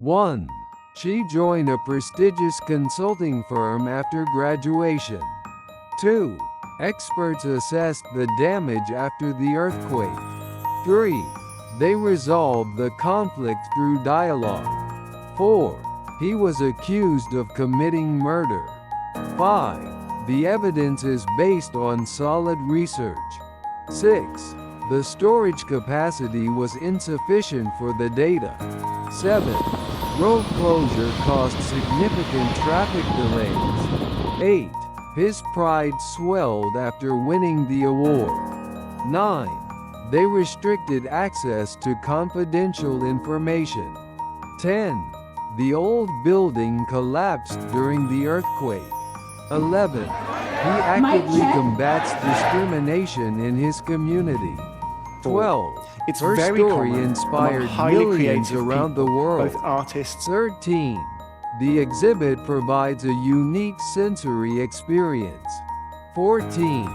1. She joined a prestigious consulting firm after graduation. 2. Experts assessed the damage after the earthquake. 3. They resolved the conflict through dialogue. 4. He was accused of committing murder. 5. The evidence is based on solid research. 6. The storage capacity was insufficient for the data. 7. Road closure caused significant traffic delays. 8. His pride swelled after winning the award. 9. They restricted access to confidential information. 10. The old building collapsed during the earthquake. 11. He actively combats discrimination in his community. 12. It's Her very story common inspired among highly millions creative around the people, world. both artists. 13. The exhibit provides a unique sensory experience. 14.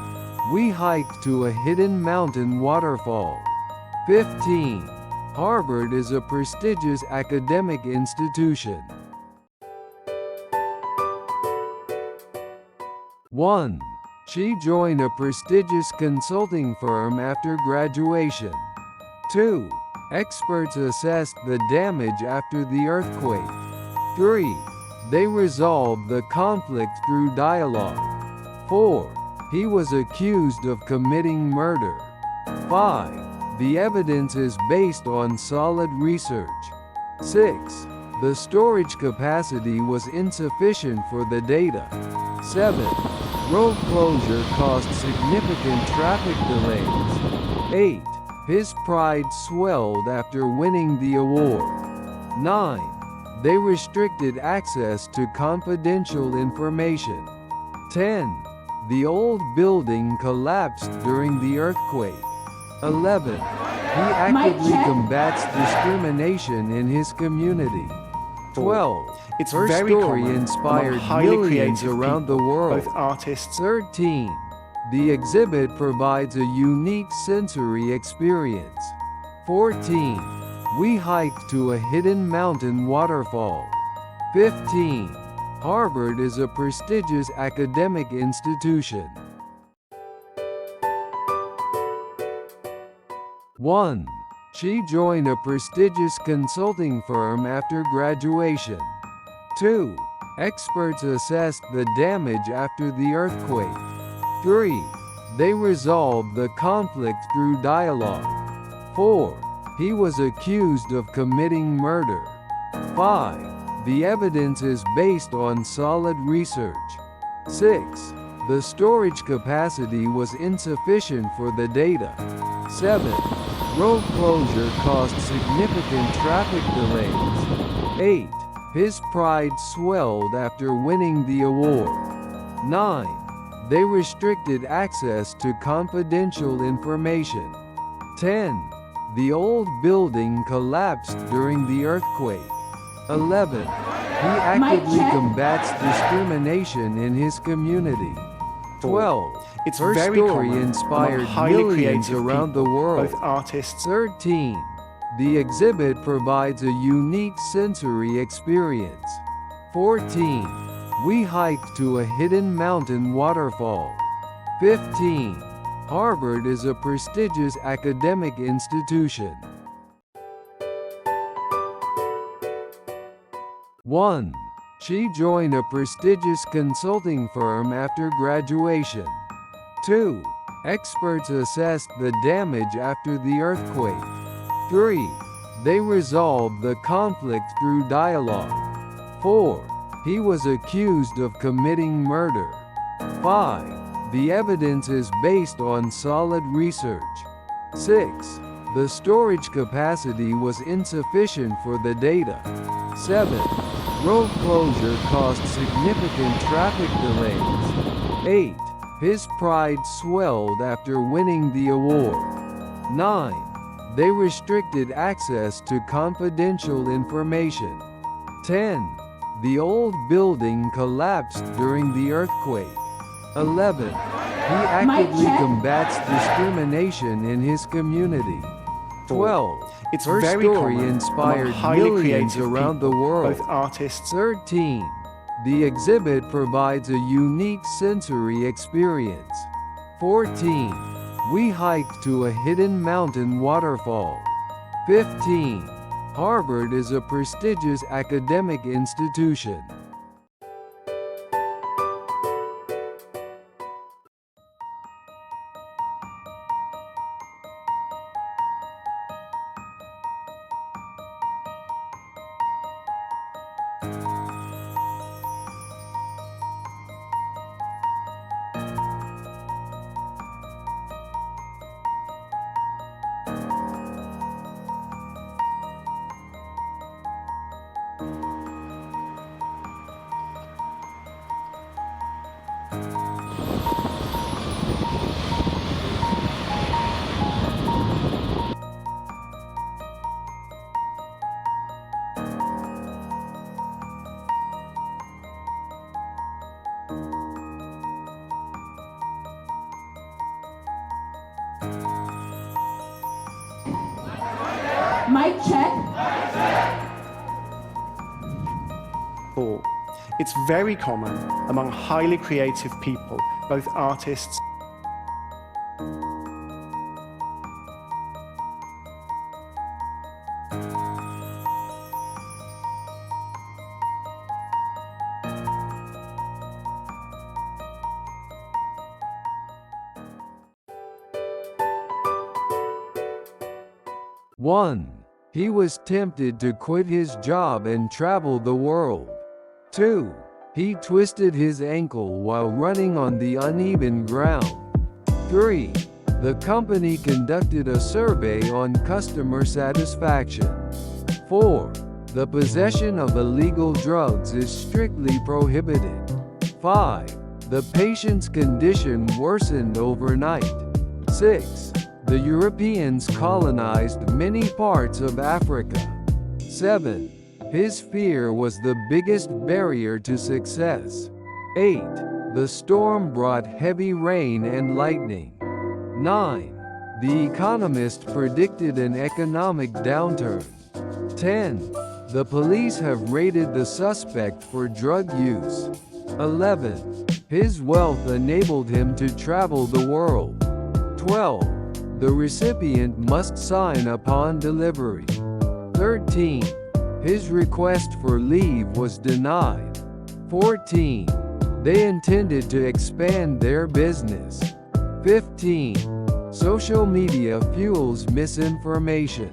We hiked to a hidden mountain waterfall. 15. Harvard is a prestigious academic institution. 1. She joined a prestigious consulting firm after graduation. 2. Experts assessed the damage after the earthquake. 3. They resolved the conflict through dialogue. 4. He was accused of committing murder. 5. The evidence is based on solid research. 6. The storage capacity was insufficient for the data. 7. Road closure caused significant traffic delays. 8. His pride swelled after winning the award. 9. They restricted access to confidential information. 10. The old building collapsed during the earthquake. 11. He actively combats discrimination in his community. 12. It's Her very story common inspired among highly millions creative around the people, world. both artists. 13. The exhibit provides a unique sensory experience. 14. We hiked to a hidden mountain waterfall. 15. Harvard is a prestigious academic institution. 1. She joined a prestigious consulting firm after graduation. 2. Experts assessed the damage after the earthquake. 3. They resolved the conflict through dialogue. 4. He was accused of committing murder. 5. The evidence is based on solid research. 6. The storage capacity was insufficient for the data. 7. Road closure caused significant traffic delays. 8. His pride swelled after winning the award. 9. They restricted access to confidential information. 10. The old building collapsed during the earthquake. 11. He actively combats discrimination in his community. 12. It's Her very story common inspired among highly millions creative around the people, world. both artists. 13. The exhibit provides a unique sensory experience. 14. We hiked to a hidden mountain waterfall. 15. Harvard is a prestigious academic institution. 1. She joined a prestigious consulting firm after graduation. 2. Experts assessed the damage after the earthquake. 3. They resolved the conflict through dialogue. 4. He was accused of committing murder. 5. The evidence is based on solid research. 6. The storage capacity was insufficient for the data. 7. Road closure caused significant traffic delays. 8. His pride swelled after winning the award. 9. They restricted access to confidential information. 10. The old building collapsed during the earthquake. 11. He actively combats discrimination in his community. 12. It's Her very story common inspired among highly millions creative around the people, world. both artists. 13. The exhibit provides a unique sensory experience. 14. We hiked to a hidden mountain waterfall. 15. Harvard is a prestigious academic institution. Mic check. 4. It's very common among highly creative people, both artists. 1. He was tempted to quit his job and travel the world. 2. He twisted his ankle while running on the uneven ground. 3. The company conducted a survey on customer satisfaction. 4. The possession of illegal drugs is strictly prohibited. 5. The patient's condition worsened overnight. 6. The Europeans colonized many parts of Africa. 7. His fear was the biggest barrier to success. 8. The storm brought heavy rain and lightning. 9. The economist predicted an economic downturn. 10. The police have raided the suspect for drug use. 11. His wealth enabled him to travel the world. 12. The recipient must sign upon delivery. 13. His request for leave was denied. 14. They intended to expand their business. 15. Social media fuels misinformation.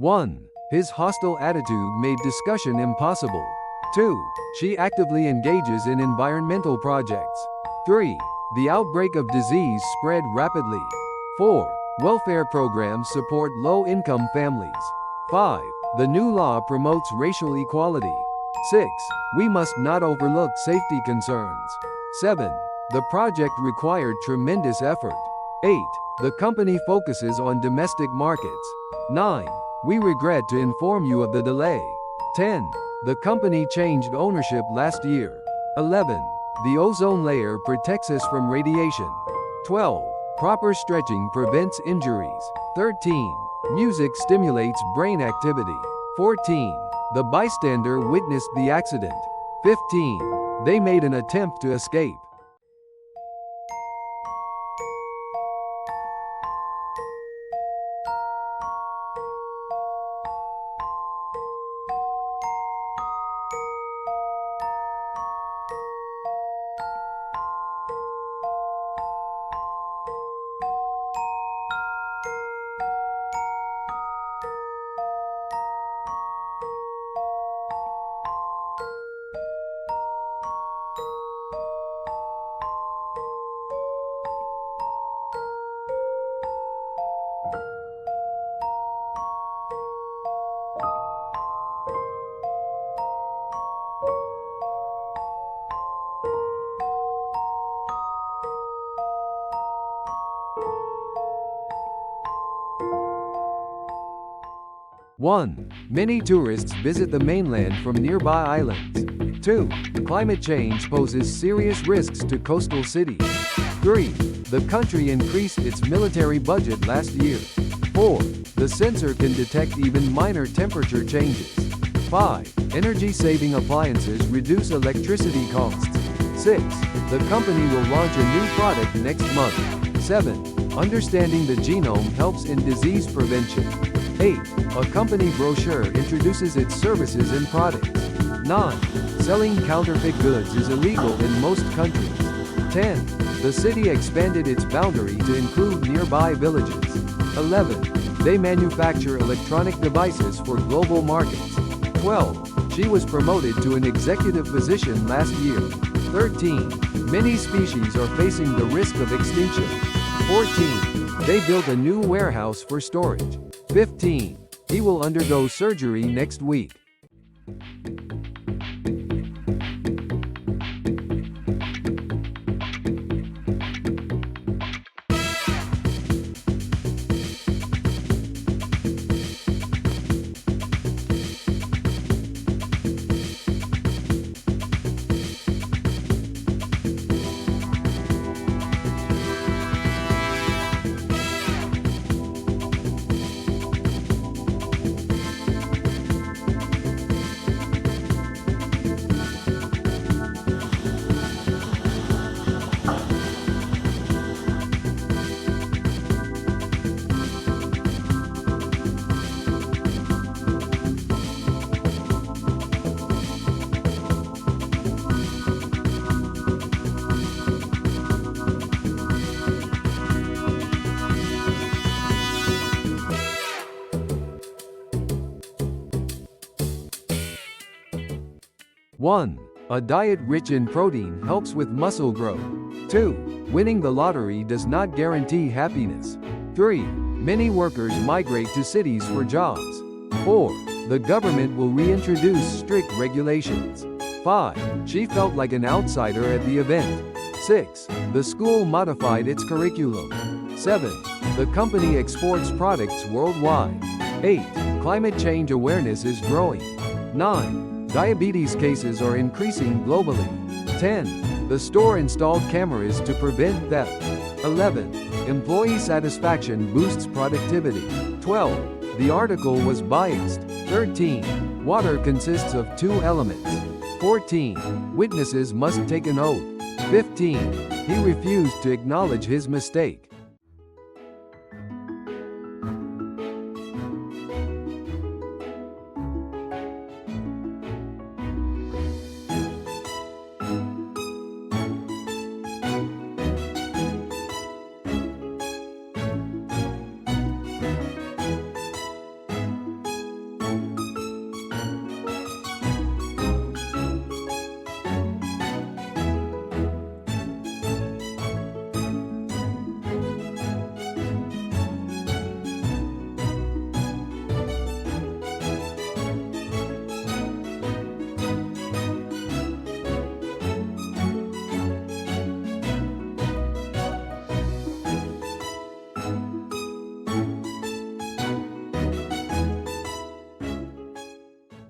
One. His hostile attitude made discussion impossible. 2. She actively engages in environmental projects. 3. The outbreak of disease spread rapidly. 4. Welfare programs support low-income families. 5. The new law promotes racial equality. 6. We must not overlook safety concerns. 7. The project required tremendous effort. 8. The company focuses on domestic markets. 9. We regret to inform you of the delay. 10. The company changed ownership last year. 11. The ozone layer protects us from radiation. 12. Proper stretching prevents injuries. 13. Music stimulates brain activity. 14. The bystander witnessed the accident. 15. They made an attempt to escape. One. Many tourists visit the mainland from nearby islands. 2. Climate change poses serious risks to coastal cities. 3. The country increased its military budget last year. 4. The sensor can detect even minor temperature changes. 5. Energy-saving appliances reduce electricity costs. 6. The company will launch a new product next month. 7. Understanding the genome helps in disease prevention. 8. A company brochure introduces its services and products. 9. Selling counterfeit goods is illegal in most countries. 10. The city expanded its boundary to include nearby villages. 11. They manufacture electronic devices for global markets. 12. She was promoted to an executive position last year. 13. Many species are facing the risk of extinction. 14. They built a new warehouse for storage. 15. He will undergo surgery next week. One. A diet rich in protein helps with muscle growth. 2. Winning the lottery does not guarantee happiness. 3. Many workers migrate to cities for jobs. 4. The government will reintroduce strict regulations. 5. She felt like an outsider at the event. 6. The school modified its curriculum. 7. The company exports products worldwide. 8. Climate change awareness is growing. 9. Diabetes cases are increasing globally. 10. The store installed cameras to prevent theft. 11. Employee satisfaction boosts productivity. 12. The article was biased. 13. Water consists of 2 elements. 14. Witnesses must take an oath. 15. He refused to acknowledge his mistake.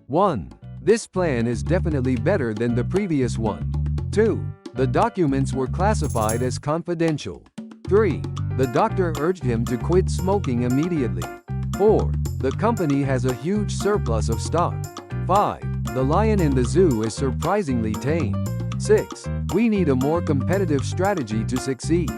One. This plan is definitely better than the previous one. 2. The documents were classified as confidential. 3. The doctor urged him to quit smoking immediately. 4. The company has a huge surplus of stock. 5. The lion in the zoo is surprisingly tame. 6. We need a more competitive strategy to succeed.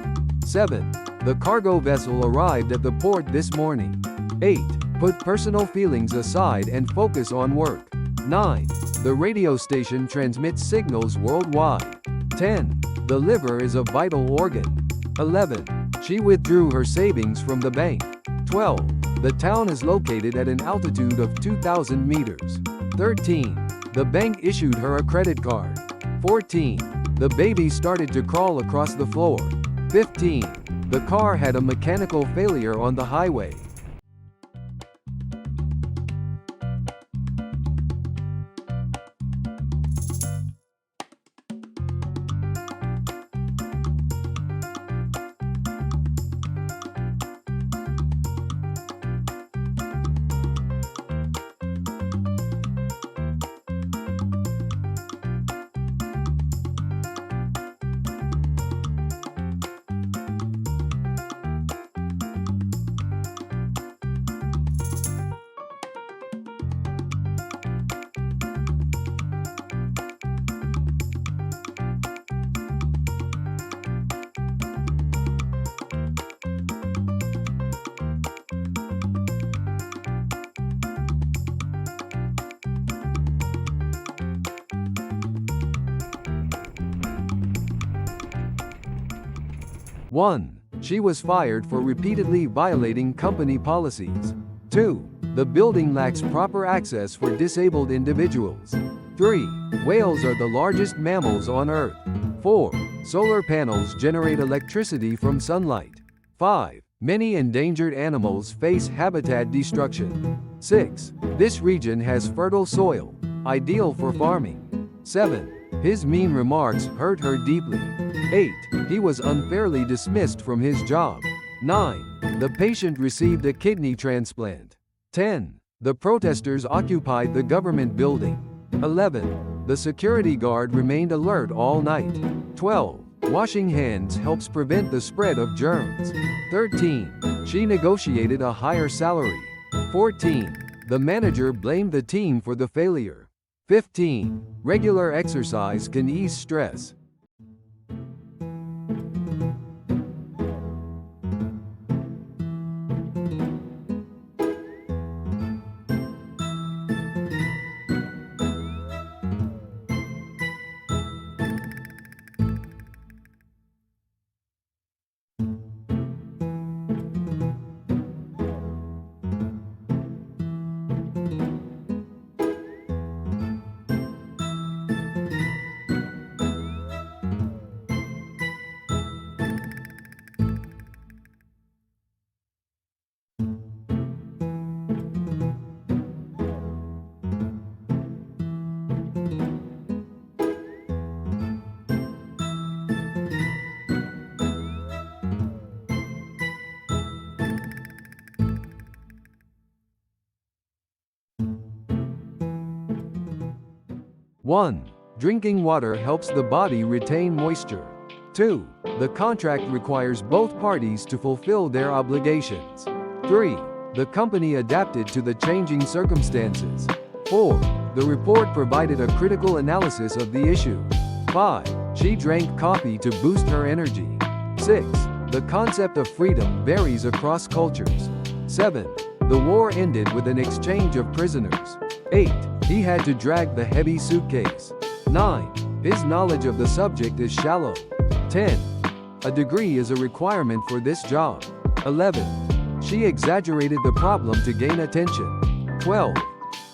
7. The cargo vessel arrived at the port this morning. 8. Put personal feelings aside and focus on work. 9. The radio station transmits signals worldwide. 10. The liver is a vital organ. 11. She withdrew her savings from the bank. 12. The town is located at an altitude of 2,000 meters. 13. The bank issued her a credit card. 14. The baby started to crawl across the floor. 15. The car had a mechanical failure on the highway. One. She was fired for repeatedly violating company policies. 2. The building lacks proper access for disabled individuals. 3. Whales are the largest mammals on Earth. 4. Solar panels generate electricity from sunlight. 5. Many endangered animals face habitat destruction. 6. This region has fertile soil, ideal for farming. 7. His mean remarks hurt her deeply. 8. He was unfairly dismissed from his job. 9. The patient received a kidney transplant. 10. The protesters occupied the government building. 11. The security guard remained alert all night. 12. Washing hands helps prevent the spread of germs. 13. She negotiated a higher salary. 14. The manager blamed the team for the failure. 15. Regular exercise can ease stress. One. Drinking water helps the body retain moisture. 2. The contract requires both parties to fulfill their obligations. 3. The company adapted to the changing circumstances. 4. The report provided a critical analysis of the issue. 5. She drank coffee to boost her energy. 6. The concept of freedom varies across cultures. 7. The war ended with an exchange of prisoners. 8. He had to drag the heavy suitcase. 9. His knowledge of the subject is shallow. 10. A degree is a requirement for this job. 11. She exaggerated the problem to gain attention. 12.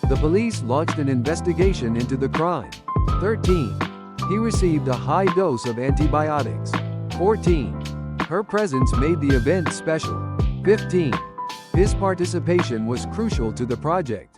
The police launched an investigation into the crime. 13. He received a high dose of antibiotics. 14. Her presence made the event special. 15. His participation was crucial to the project.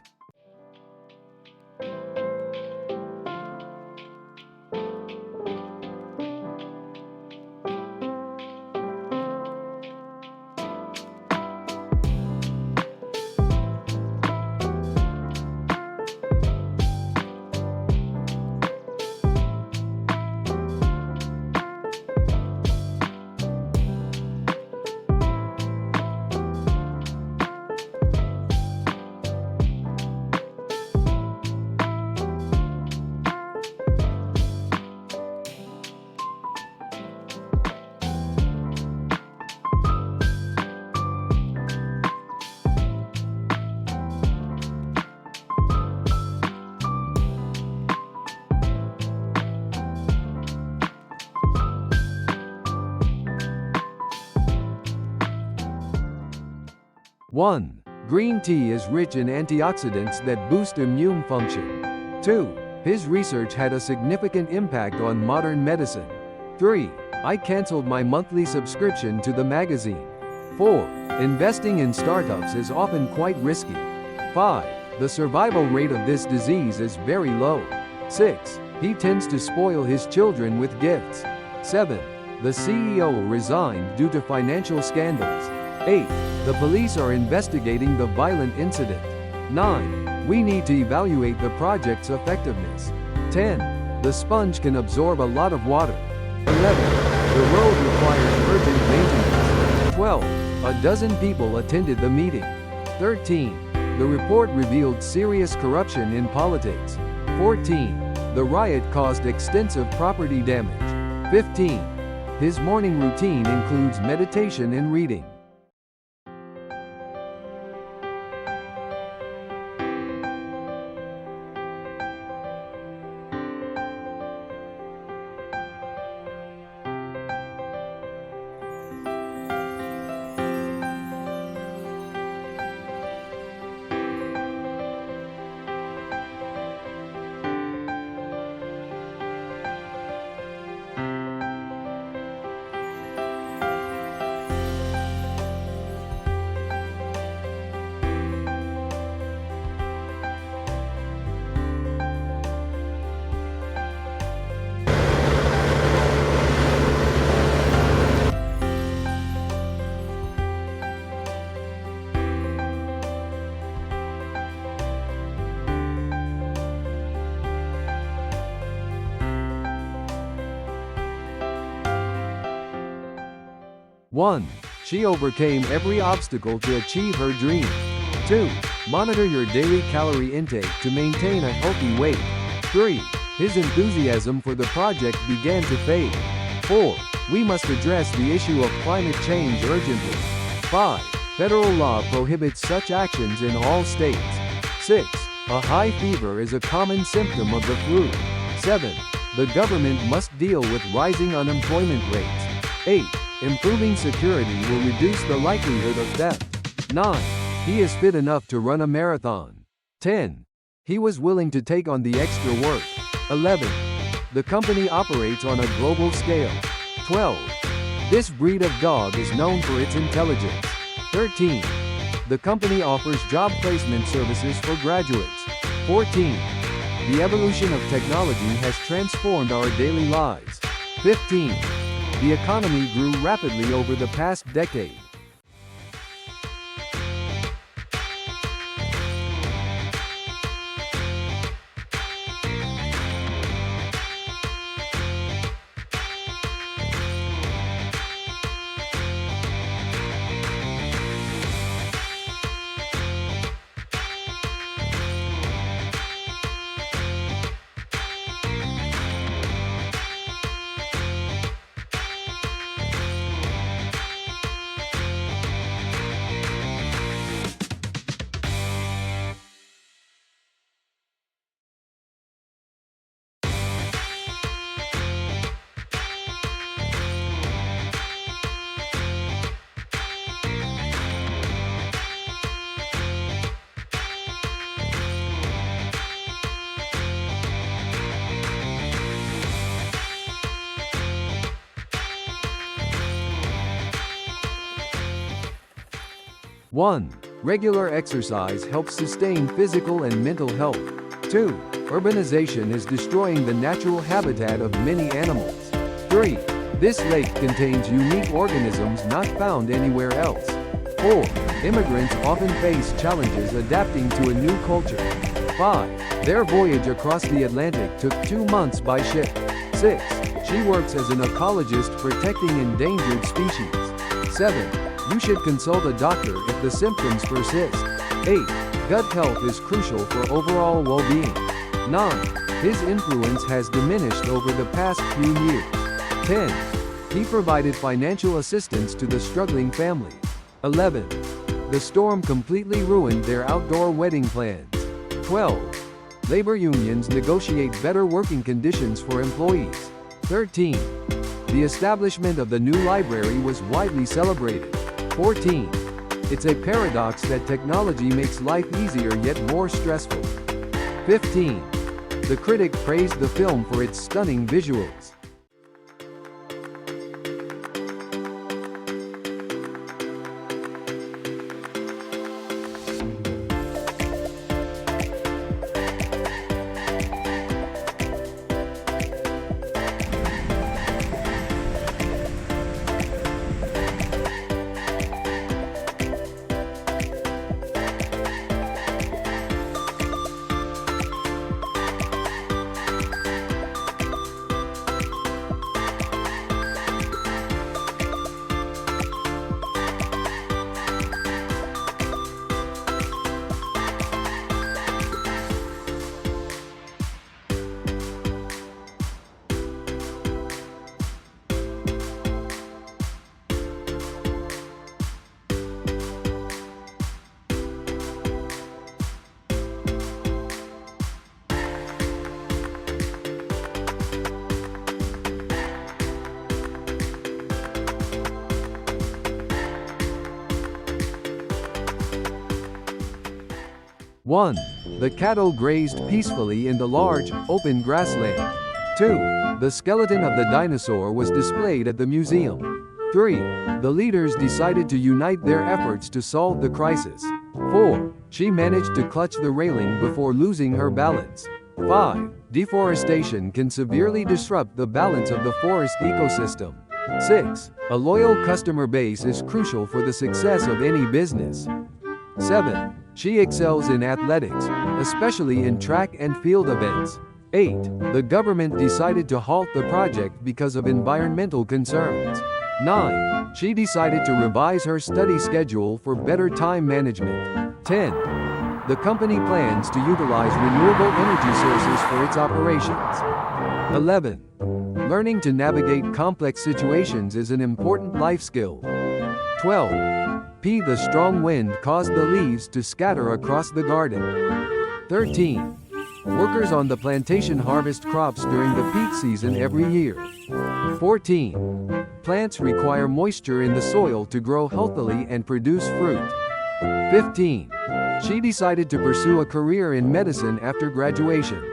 1. Green tea is rich in antioxidants that boost immune function. 2. His research had a significant impact on modern medicine. 3. I canceled my monthly subscription to the magazine. 4. Investing in startups is often quite risky. 5. The survival rate of this disease is very low. 6. He tends to spoil his children with gifts. 7. The CEO resigned due to financial scandals. 8. The police are investigating the violent incident. 9. We need to evaluate the project's effectiveness. 10. The sponge can absorb a lot of water. 11. The road requires urgent maintenance. 12. A dozen people attended the meeting. 13. The report revealed serious corruption in politics. 14. The riot caused extensive property damage. 15. His morning routine includes meditation and reading. One. She overcame every obstacle to achieve her dream. 2. Monitor your daily calorie intake to maintain a healthy weight. 3. His enthusiasm for the project began to fade. 4. We must address the issue of climate change urgently. 5. Federal law prohibits such actions in all states. 6. A high fever is a common symptom of the flu. 7. The government must deal with rising unemployment rates. 8. Improving security will reduce the likelihood of theft. 9. He is fit enough to run a marathon. 10. He was willing to take on the extra work. 11. The company operates on a global scale. 12. This breed of dog is known for its intelligence. 13. The company offers job placement services for graduates. 14. The evolution of technology has transformed our daily lives. 15. The economy grew rapidly over the past decade. One. Regular exercise helps sustain physical and mental health. 2. Urbanization is destroying the natural habitat of many animals. 3. This lake contains unique organisms not found anywhere else. 4. Immigrants often face challenges adapting to a new culture. 5. Their voyage across the Atlantic took 2 months by ship. 6. She works as an ecologist protecting endangered species. 7. You should consult a doctor if the symptoms persist. 8. Gut health is crucial for overall well-being. 9. His influence has diminished over the past few years. 10. He provided financial assistance to the struggling family. 11. The storm completely ruined their outdoor wedding plans. 12. Labor unions negotiate better working conditions for employees. 13. The establishment of the new library was widely celebrated. 14. It's a paradox that technology makes life easier yet more stressful. 15. The critic praised the film for its stunning visuals. 1. The cattle grazed peacefully in the large, open grassland. 2. The skeleton of the dinosaur was displayed at the museum. 3. The leaders decided to unite their efforts to solve the crisis. 4. She managed to clutch the railing before losing her balance. 5. Deforestation can severely disrupt the balance of the forest ecosystem. 6. A loyal customer base is crucial for the success of any business. 7. She excels in athletics, especially in track and field events. 8. The government decided to halt the project because of environmental concerns. 9. She decided to revise her study schedule for better time management. 10. The company plans to utilize renewable energy sources for its operations. 11. Learning to navigate complex situations is an important life skill. 12. P. The strong wind caused the leaves to scatter across the garden. 13. Workers on the plantation harvest crops during the peak season every year. 14. Plants require moisture in the soil to grow healthily and produce fruit. 15. She decided to pursue a career in medicine after graduation.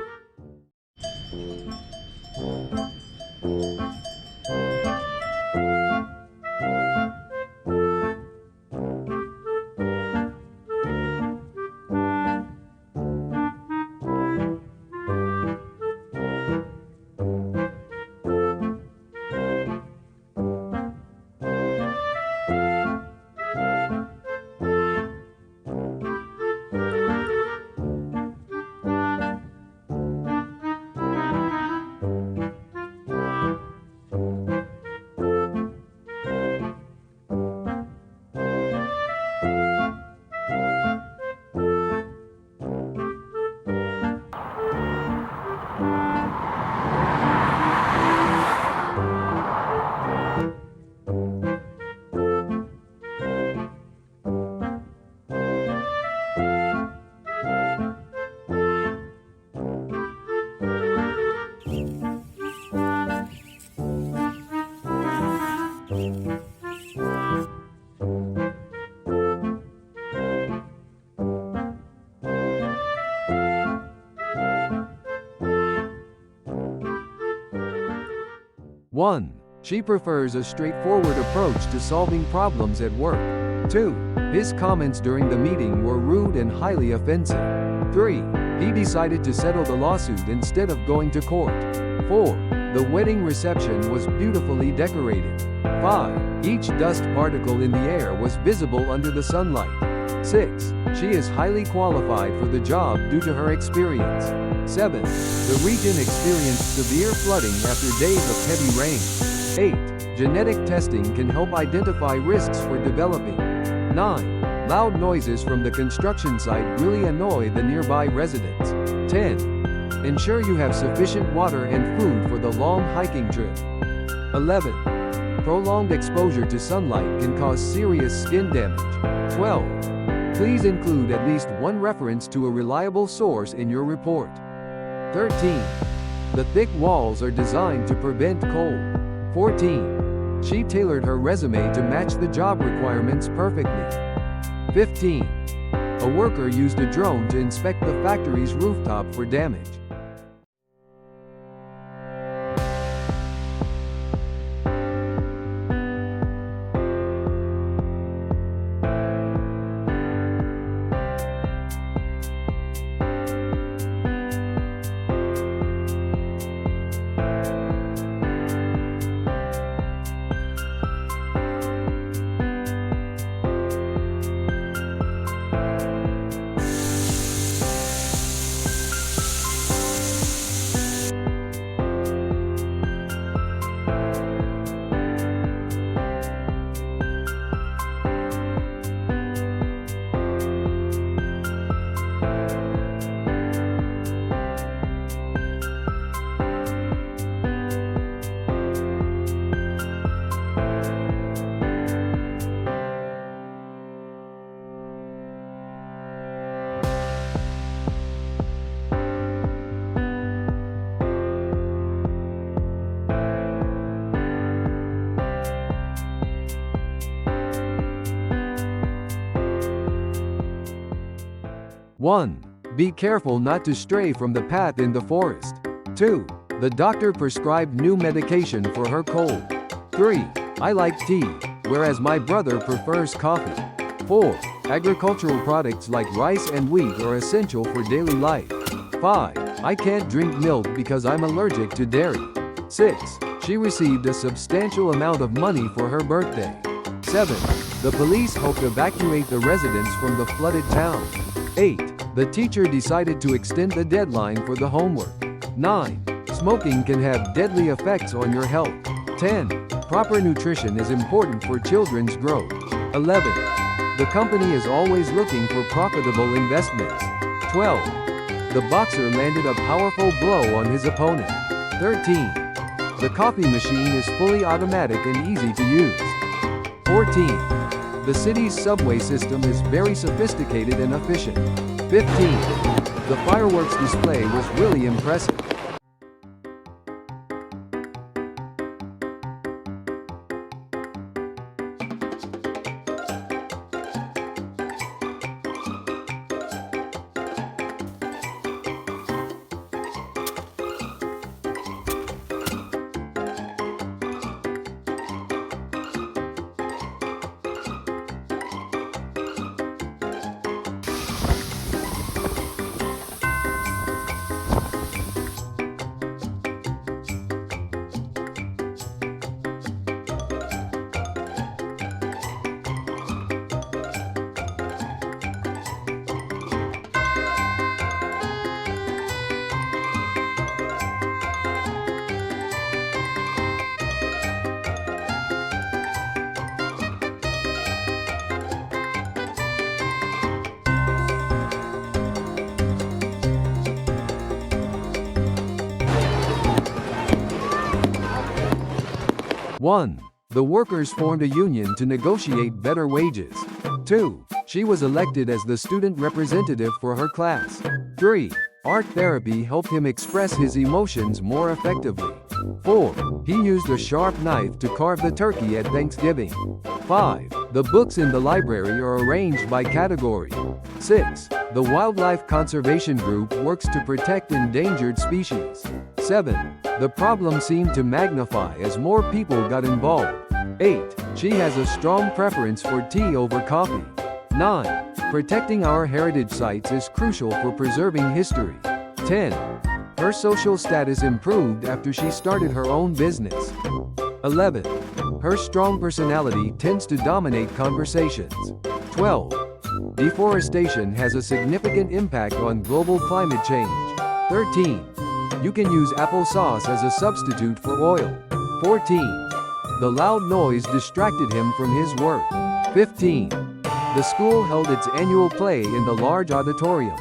1. She prefers a straightforward approach to solving problems at work. 2. His comments during the meeting were rude and highly offensive. 3. He decided to settle the lawsuit instead of going to court. 4. The wedding reception was beautifully decorated. 5. Each dust particle in the air was visible under the sunlight. 6. She is highly qualified for the job due to her experience. 7. The region experienced severe flooding after days of heavy rain. 8. Genetic testing can help identify risks for developing. 9. Loud noises from the construction site really annoy the nearby residents. 10. Ensure you have sufficient water and food for the long hiking trip. 11. Prolonged exposure to sunlight can cause serious skin damage. 12. Please include at least one reference to a reliable source in your report. 13. The thick walls are designed to prevent cold. 14. She tailored her resume to match the job requirements perfectly. 15. A worker used a drone to inspect the factory's rooftop for damage. 1. Be careful not to stray from the path in the forest. 2. The doctor prescribed new medication for her cold. 3. I like tea, whereas my brother prefers coffee. 4. Agricultural products like rice and wheat are essential for daily life. 5. I can't drink milk because I'm allergic to dairy. 6. She received a substantial amount of money for her birthday. 7. The police hope to evacuate the residents from the flooded town. 8. The teacher decided to extend the deadline for the homework. 9. Smoking can have deadly effects on your health. 10. Proper nutrition is important for children's growth. 11. The company is always looking for profitable investments. 12. The boxer landed a powerful blow on his opponent. 13. The coffee machine is fully automatic and easy to use. 14. The city's subway system is very sophisticated and efficient. 15. The fireworks display was really impressive. One. The workers formed a union to negotiate better wages. 2. She was elected as the student representative for her class. 3. Art therapy helped him express his emotions more effectively. 4. He used a sharp knife to carve the turkey at Thanksgiving. 5. The books in the library are arranged by category. 6. The Wildlife Conservation Group works to protect endangered species. 7. The problem seemed to magnify as more people got involved. 8. She has a strong preference for tea over coffee. 9. Protecting our heritage sites is crucial for preserving history. 10. Her social status improved after she started her own business. 11. Her strong personality tends to dominate conversations. 12. Deforestation has a significant impact on global climate change. 13. You can use applesauce as a substitute for oil. 14. The loud noise distracted him from his work. 15. The school held its annual play in the large auditorium.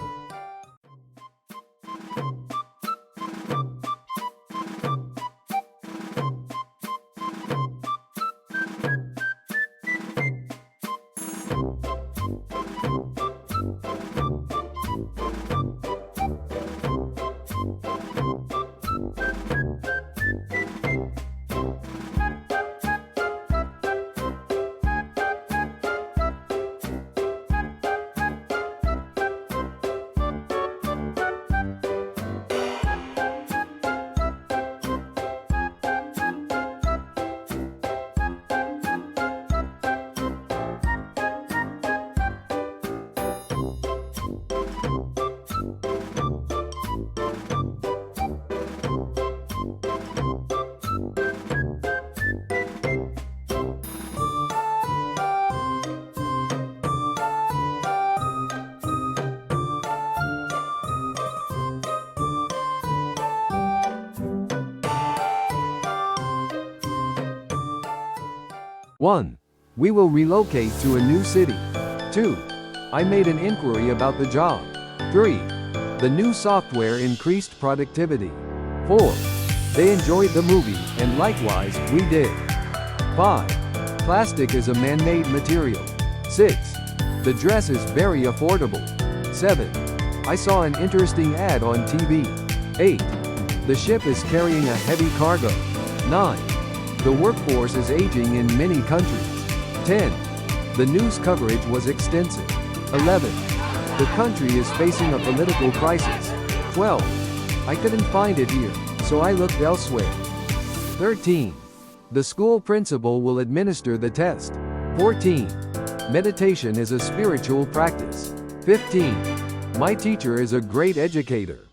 1. We will relocate to a new city. 2. I made an inquiry about the job. 3. The new software increased productivity. 4. They enjoyed the movie, and likewise, we did. 5. Plastic is a man-made material. 6. The dress is very affordable. 7. I saw an interesting ad on TV. 8. The ship is carrying a heavy cargo. 9. The workforce is aging in many countries. 10. The news coverage was extensive. 11. The country is facing a political crisis. 12. I couldn't find it here, so I looked elsewhere. 13. The school principal will administer the test. 14. Meditation is a spiritual practice. 15. My teacher is a great educator.